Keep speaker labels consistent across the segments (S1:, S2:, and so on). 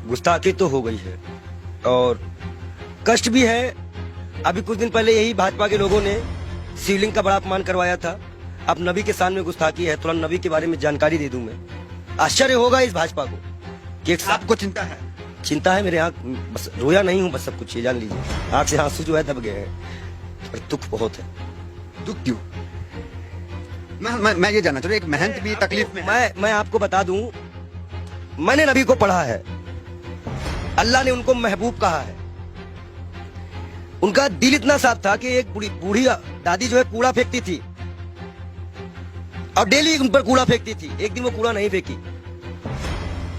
S1: गुस्ताखी तो हो गई है और कष्ट भी है। अभी कुछ दिन पहले यही भाजपा के लोगों ने शिवलिंग का बड़ा अपमान करवाया था। अब नबी के सामने गुस्ताखी है, थोड़ा नबी के बारे में जानकारी दे दूं मैं। आश्चर्य होगा इस भाजपा को कि
S2: आपको चिंता है?
S1: चिंता है मेरे आँख, बस रोया नहीं हूँ, बस सब कुछ ये जान लीजिए। आँख से आंसू जो है दब गए हैं और दुख बहुत है।
S2: दुख क्यों? मैं ये जानना चाह रहा हूँ, एक महंत भी तकलीफ में है।
S1: मैं आपको बता दूं, मैंने नबी को पढ़ा है, अल्लाह ने उनको महबूब कहा है। उनका दिल इतना साफ था कि एक बूढ़ी दादी जो है कूड़ा फेंकती थी और डेली उन पर कूड़ा फेंकती थी। एक दिन वो कूड़ा नहीं फेंकी।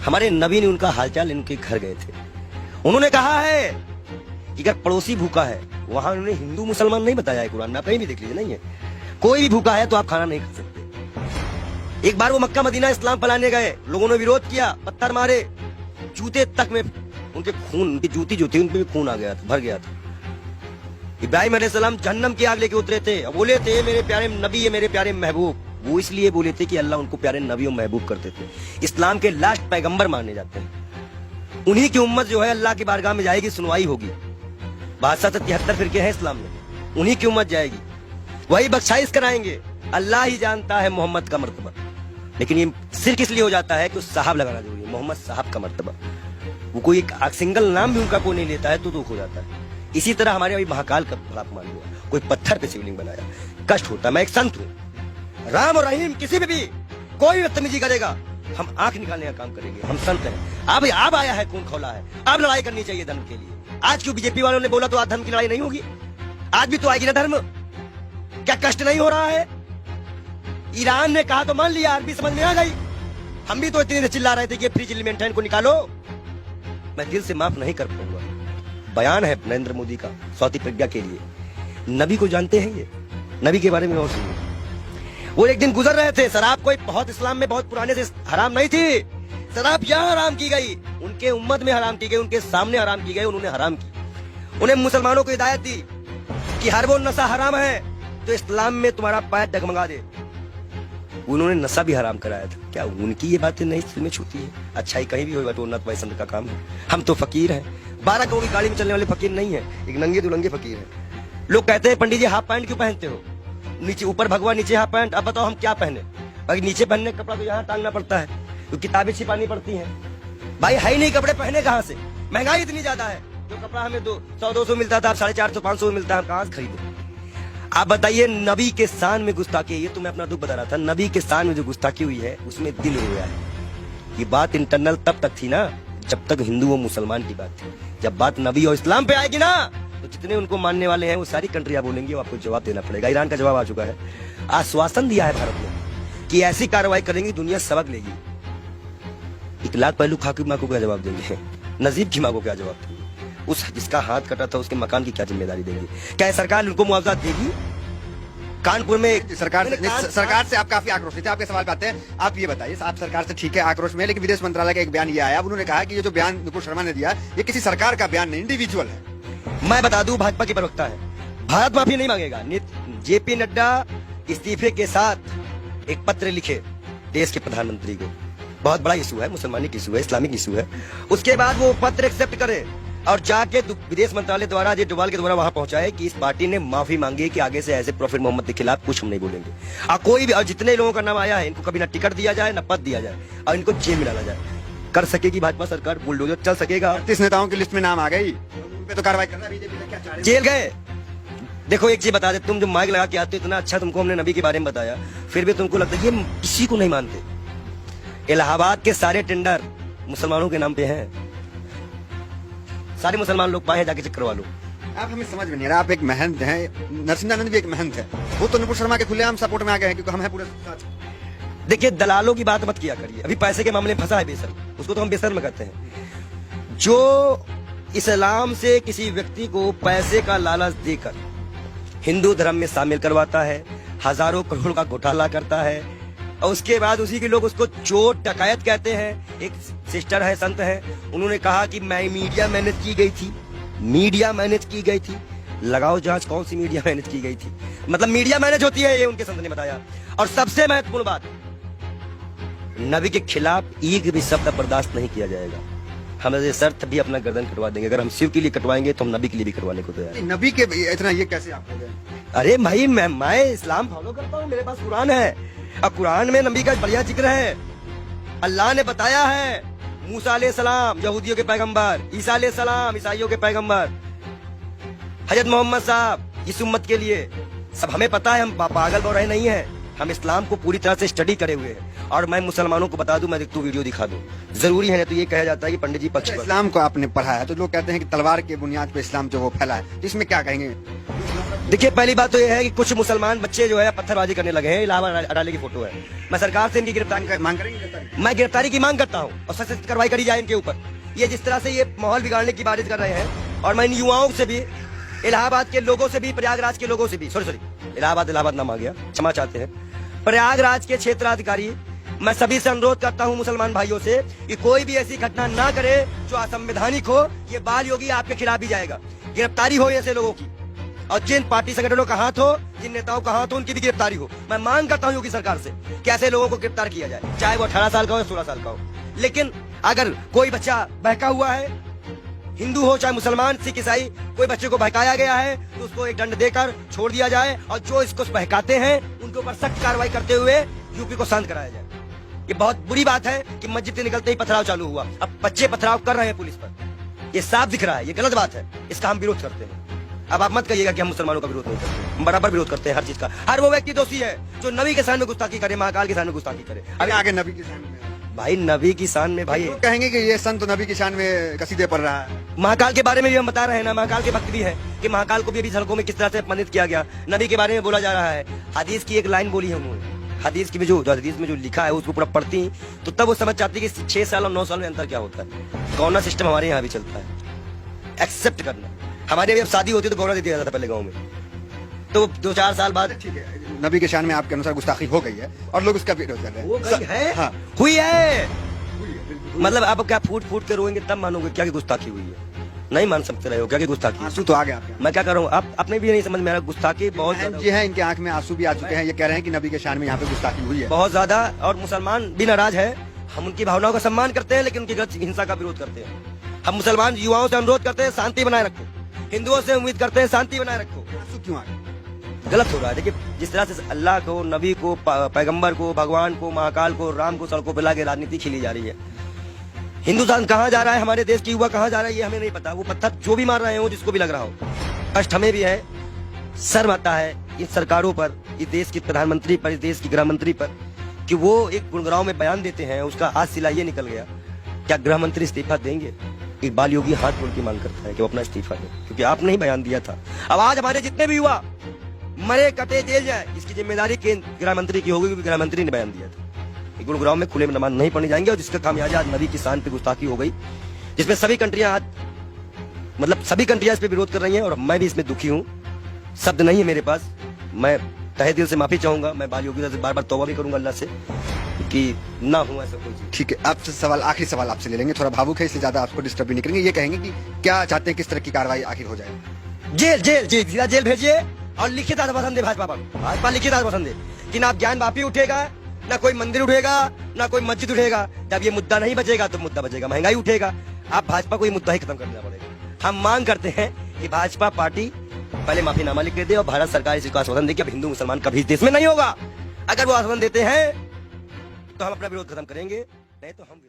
S1: हमारे नबी ने उनका हालचाल इनके घर गए थे। उन्होंने कहा है कि अगर पड़ोसी भूखा है, वहां उन्होंने हिंदू मुसलमान नहीं बताया है कुरान में, आप कहीं भी देख लीजिए, नहीं है। कोई भी भूखा है तो आप खाना नहीं खा सकते। एक बार वो मक्का मदीना इस्लाम फैलाने गए, लोगों ने विरोध किया, पत्थर मारे, जूते तक में उनके खून, उनकी जूती जो थी उनपे भी खून आ गया था, भर गया था। इब्राहिम अलैहिस्सलाम जहन्नम की आग लेके उतरे थे, बोले थे मेरे प्यारे नबी है, मेरे प्यारे महबूब। वो इसलिए बोले थे कि अल्लाह उनको प्यारे नबी और महबूब करते थे। इस्लाम के लास्ट पैगंबर माने जाते हैं। उन्हीं की उम्मत जो है अल्लाह की बारगाह में जाएगी, सुनवाई होगी। 72 फिरके हैं इस्लाम में, उन्हीं की उम्मत जाएगी, वही बख्शाइश कराएंगे। अल्लाह ही जानता है मोहम्मद का मर्तबा, लेकिन ये सिर्फ इसलिए हो जाता है कि उस साहब लगाना जरूरी है, मोहम्मद साहब का मर्तबा। वो कोई एक सिंगल नाम भी उनका कोई नहीं लेता है तो दुख हो जाता है। इसी तरह हमारे अभी महाकाल का बड़ा अपमान हुआ, कोई पत्थर पे शिवलिंग बनाया, कष्ट होता है। मैं एक संत हूँ, राम और रहीम किसी पे भी कोई बदतमीजी करेगा, हम आंख निकालने का काम करेंगे। हम संत हैं। अब आया है, खून खौला है, अब लड़ाई करनी चाहिए धर्म के लिए। आज क्यों बीजेपी वालों ने बोला तो आज धर्म की लड़ाई नहीं होगी? आज भी तो आएगी ना धर्म। क्या कष्ट नहीं हो रहा है? ईरान ने कहा तो मान लिया, अरबी समझ में आ गई। हम भी तो इतनी देर चिल्ला रहे थे कि फ्री चिल्ली को निकालो। मैं दिल से माफ नहीं कर पाऊंगा। बयान है नरेंद्र मोदी का सौती प्रज्ञा के लिए। नबी को जानते हैं ये, नबी के बारे में और सुनिए। वो एक दिन गुजर रहे थे, शराब कोई बहुत इस्लाम में बहुत पुराने से हराम नहीं थी। शराब यहाँ हराम की गई, उनके उम्मत में हराम की गई, उनके सामने हराम की गई, उन्होंने हराम की। उन्हें मुसलमानों को हिदायत दी कि हर वो नशा हराम है तो इस्लाम में तुम्हारा पैर डगमगा दे। उन्होंने नशा भी हराम कराया था। क्या उनकी ये बातें नहीं दिल में छूती है? अच्छाई कहीं भी हो तो उन्नत वैष्णव का काम है। हम तो फकीर हैं, 12 करोड़ की गाड़ी में चलने वाले फकीर नहीं है, एक नंगे दुलंगे फकीर है। लोग कहते हैं पंडित जी हाफ पैंट क्यों पहनते हो? नीचे ऊपर भगवा, नीचे हाफ पैंट। अब बताओ हम क्या पहने? भाई नीचे पहनने का कपड़ा तो यहाँ टांगना पड़ता है, तो किताबें छिपानी पड़ती हैं। भाई है ही नहीं कपड़े, पहने कहाँ से? महंगाई इतनी ज्यादा है, जो कपड़ा हमें 100-200 मिलता था, अब 450-500 में मिलता है, कहाँ से खरीदे? आप बताइए, नबी के शान में गुस्ताखी, ये तो मैं अपना दुख बता रहा था। नबी के शान में जो गुस्ताखी हुई है उसमें दिल रोया है। ये बात इंटरनल तब तक थी ना जब तक हिंदू और मुसलमान की बात थी। जब बात नबी और इस्लाम पे आएगी ना तो जितने उनको मानने वाले हैं वो सारी कंट्रियां बोलेंगी, वो आपको जवाब देना पड़ेगा। ईरान का जवाब आ चुका है, आश्वासन दिया है भारत ने कि ऐसी कार्रवाई करेंगे दुनिया सबक लेगी। इकलाक पहलू खा की माँ को क्या जवाब देंगे? नजीब की माँ को क्या जवाब देंगे? उस जिसका हाथ कटा था उसके मकान की क्या जिम्मेदारी देंगे? क्या सरकार उनको मुआवजा देगी? कानपुर में
S2: सरकार से आप काफी आक्रोश थे। आपके सवाल पे आते हैं। आप ये बताइए, आप सरकार से ठीक है आक्रोश में, लेकिन विदेश मंत्रालय का एक बयान ये आया, उन्होंने कहा कि ये जो बयान नुपुर शर्मा ने दिया ये किसी सरकार का बयान नहीं, इंडिविजुअल है।
S1: मैं बता दूं, भाजपा की प्रवक्ता है, भारत माफी नहीं मांगेगा। जेपी नड्डा इस्तीफे के साथ एक पत्र लिखे देश के प्रधानमंत्री को। बहुत बड़ा इशू है, मुसलमानिक इशू है, इस्लामिक इशू है। उसके बाद वो पत्र एक्सेप्ट करे और जाके विदेश मंत्रालय द्वारा अजय डोभाल के द्वारा वहां पहुंचाए कि इस पार्टी ने माफी मांगी कि आगे से ऐसे प्रॉफिट मोहम्मद के खिलाफ कुछ हम नहीं बोलेंगे। और कोई भी, और जितने लोगों का नाम आया है, इनको कभी ना टिकट दिया जाए, ना पद दिया जाए, और इनको जेल में डाला जाए। कर सकेगी भाजपा सरकार, बुलडोजर चल सकेगा।
S2: 30 नेताओं की लिस्ट में नाम आ गई, उन पे तो कार्रवाई करना बीजेपी ने क्या चाह रही है?
S1: जेल गए। देखो एक चीज बता दे, तुम जो माइक लगा के आते हो, इतना अच्छा तुमको हमने नबी के बारे में बताया, फिर भी तुमको लगता है ये किसी को नहीं मानते। इलाहाबाद के सारे टेंडर मुसलमानों के नाम पे हैं, सारे मुसलमान लोग पाए, जाके चेक करवा लो।
S2: आप हमें समझ में नहीं रहा, आप एक महंत हैं, नरसिंहानंद भी एक महंत है, वो तो नुपुर शर्मा के खुलेआम सपोर्ट में आ गए हैं क्योंकि हम हैं पूरे साथ।
S1: देखिए दलालों की बात मत किया करिए, अभी पैसे के मामले में फंसा है बेसर, उसको तो हम बेसर में कहते हैं। जो इस्लाम से किसी व्यक्ति को पैसे का लालच देकर हिंदू धर्म में शामिल करवाता है, हजारों करोड़ का घोटाला करता है, और उसके बाद उसी के लोग उसको चोर डकैत कहते हैं। एक सिस्टर है, संत है, उन्होंने कहा कि मैं मीडिया मैनेज की गई थी, मीडिया मैनेज की गई थी। लगाओ जांच, कौन सी मीडिया मैनेज की गई थी? मतलब मीडिया मैनेज होती है, ये उनके संत ने बताया। और सबसे महत्वपूर्ण बात, नबी के खिलाफ एक भी शब्द बर्दाश्त नहीं किया जाएगा। हम ये शर्त भी अपना गर्दन कटवा देंगे। अगर हम शिव के लिए कटवाएंगे तो हम नबी के लिए भी कटवाने को तैयार हैं।
S2: नबी के इतना ये कैसे आप हो गए?
S1: अरे भाई मैं इस्लाम फॉलो करता हूँ, मेरे पास कुरान है। अब कुरान में नबी का बढ़िया जिक्र है। अल्लाह ने बताया है, मूसा अलैहिस्सलाम यहूदियों के पैगंबर, ईसा अलैहिस्सलाम ईसाइयों के पैगंबर, हजरत मोहम्मद साहब इस उम्मत के लिए। सब हमें पता है, हम पागल बौराहे नहीं है। हम इस्लाम को पूरी तरह से स्टडी करे हुए हैं। और मैं मुसलमानों को बता दूं, मैं तू वीडियो दिखा दूं, जरूरी है। तो ये कहा जाता है कि पंडित जी पक्ष पर।
S2: इस्लाम को आपने पढ़ा है तो लोग कहते हैं कि तलवार के बुनियाद पे इस्लाम जो वो फैला है, तो इसमें क्या कहेंगे?
S1: देखिए, पहली बात तो ये है कि कुछ मुसलमान बच्चे जो है पत्थरबाजी करने लगे हैं। इलाहाबाद अडाले की फोटो है। मैं सरकार से इनकी गिरफ्तारी
S2: मांग करेंगे?
S1: मैं गिरफ्तारी की मांग करता हूँ और सख्त कार्रवाई करी जाए इनके ऊपर। ये जिस तरह से ये माहौल बिगाड़ने की बारिश कर रहे हैं, और मैं इन युवाओं से भी, इलाहाबाद के लोगों से भी, प्रयागराज के लोगों से भी, सॉरी इलाहाबाद नाम आ गया, क्षमा चाहते हैं, प्रयागराज के क्षेत्राधिकारी, मैं सभी से अनुरोध करता हूं मुसलमान भाइयों से कि कोई भी ऐसी घटना ना करे जो असंवैधानिक हो। ये बाल योगी आपके खिलाफ भी जाएगा। गिरफ्तारी हो ऐसे लोगों की, और जिन पार्टी संगठनों का हाथ हो, जिन नेताओं का हाथ हो, उनकी भी गिरफ्तारी हो। मैं मांग करता हूं योगी सरकार से कि ऐसे लोगों को गिरफ्तार किया जाए, चाहे वो 18 साल का हो या 16 साल का हो। लेकिन अगर कोई बच्चा बहका हुआ है, हिंदू हो चाहे मुसलमान, सिख, ईसाई, कोई बच्चे को बहकाया गया है तो उसको एक दंड देकर छोड़ दिया जाए, और जो इसको बहकाते हैं उनके ऊपर सख्त कार्रवाई करते हुए यूपी को शांत कराया जाए। ये बहुत बुरी बात है कि मस्जिद से निकलते ही पथराव चालू हुआ। अब बच्चे पथराव कर रहे हैं पुलिस पर, ये साफ दिख रहा है, ये गलत बात है। इसका हम विरोध करते हैं। अब आप मत कहिएगा कि हम मुसलमानों का विरोध नहीं करते, हम बराबर विरोध करते हैं हर चीज का। हर वो व्यक्ति दोषी है जो नबी के सामने गुस्ताखी करे, महाकाल के सामने गुस्ताखी करे।
S2: अभी आगे नबी की शान में
S1: भाई नबी की शान में, भाई
S2: लोग कहेंगे कि ये संत नबी की शान में कसीदे पढ़ रहा है।
S1: महाकाल के बारे में भी हम बता रहे हैं ना, महाकाल के भक्त भी है कि महाकाल को भी अभी सड़कों में किस तरह से अपमानित किया गया। नबी के बारे में बोला जा रहा है। हदीस की एक लाइन बोली है उन्होंने, हदीस की जो हदीस में जो लिखा है उसको पूरा पढ़ती तो तब वो समझ चाहती कि 6 साल और 9 साल में अंतर क्या होता है। गौना सिस्टम हमारे यहाँ भी चलता है, एक्सेप्ट करना। हमारे अब शादी होती तो गौना दे दिया जाता था पहले गाँव में, तो 2-4 साल बाद।
S2: ठीक है, नबी के शान में आपके अनुसार गुस्ताखी हो गई है और लोग उसका विरोध कर रहे हैं।
S1: वो गई है,
S2: हाँ।
S1: हुई है, मतलब आप क्या फूट फूट के रोएंगे तब मानोगे क्या कि गुस्ताखी हुई है। नहीं मान सकते रहे हो क्या कि गुस्ताखी।
S2: आंसू तो आ गए आपके।
S1: मैं क्या कर रहा हूँ, आप अपने भी नहीं समझ में आ रहा। गुस्ताखी बहुत
S2: जी है, इनके आंख में आंसू भी आ चुके हैं। ये कह रहे हैं कि नबी के शान में यहाँ पे गुस्ताखी हुई है
S1: बहुत ज्यादा, और मुसलमान भी नाराज है। हम उनकी भावनाओं का सम्मान करते हैं लेकिन उनकी गलत हिंसा का विरोध करते हैं। हम मुसलमान युवाओं से अनुरोध करते हैं शांति बनाए रखो, हिंदुओं से उम्मीद करते हैं शांति बनाए रखो।
S2: आंसू क्यों आ गए?
S1: गलत हो रहा है। देखिए, जिस तरह से अल्लाह को, नबी को, पैगंबर को, भगवान को, महाकाल को, राम को सड़कों पर लाके राजनीति खेली जा रही है। हिंदुस्तान कहाँ जा रहा है, हमारे देश की युवा कहाँ जा रहा है, ये हमें नहीं पता। वो पत्थर जो भी मार रहे हो, जिसको भी लग रहा हो, कष्ट हमें भी है, शर्म आता है इन सरकारों पर, इस देश के प्रधानमंत्री पर, इस देश की गृह मंत्री पर, कि वो एक गुड़गांव में बयान देते हैं, उसका आज सिला ये निकल गया। क्या गृह मंत्री इस्तीफा देंगे? इकबाल योगी हाथ जोड़ की मांग करता है कि वो अपना इस्तीफा दे, क्योंकि आपने ही बयान दिया था। अब आज हमारे जितने भी युवा मरे कटे जेल जाए, इसकी जिम्मेदारी केंद्र गृह मंत्री की होगी, क्योंकि गृह मंत्री ने बयान दिया था। गुरुग्राम में खुले में नमाज नहीं पढ़ने जाएंगे, और जिसका खामियाजा आज नबी की शान पे गुस्ताखी हो गई, जिसमें सभी कंट्रियां आज, मतलब सभी कंट्रियां इस पे विरोध कर रही हैं, और मैं भी इसमें दुखी हूँ। शब्द नहीं है मेरे पास। मैं तहे दिल से माफी चाहूंगा। मैं बाल योगी से बार बार तौबा भी करूंगा अल्लाह से कि ना हो ऐसा कोई चीज।
S2: ठीक है, आपसे सवाल, आखिरी सवाल आपसे ले लेंगे, थोड़ा भावुक है इसलिए ज्यादा आपको डिस्टर्ब भी नहीं करेंगे। ये कहेंगे कि क्या चाहते हैं, किस तरह की कार्रवाई आखिर हो जाए?
S1: जेल जेल जेल सीधा जेल भेजिए, और लिखित आश्वासन दे भाजपा पर, भाजपा लिखित आश्वासन दे कि ना ज्ञान वापी उठेगा, ना कोई मंदिर उठेगा, ना कोई मस्जिद उठेगा। जब ये मुद्दा नहीं बचेगा तो मुद्दा बचेगा महंगाई उठेगा। आप भाजपा को ये मुद्दा ही खत्म कर देना पड़ेगा। हम मांग करते हैं कि भाजपा पार्टी पहले माफीनामा लिख दे और भारत सरकार इसको आश्वासन दे कि अब हिंदू मुसलमान कभी इस देश में नहीं होगा। अगर वो आश्वासन देते हैं तो हम अपना विरोध खत्म करेंगे, नहीं तो हम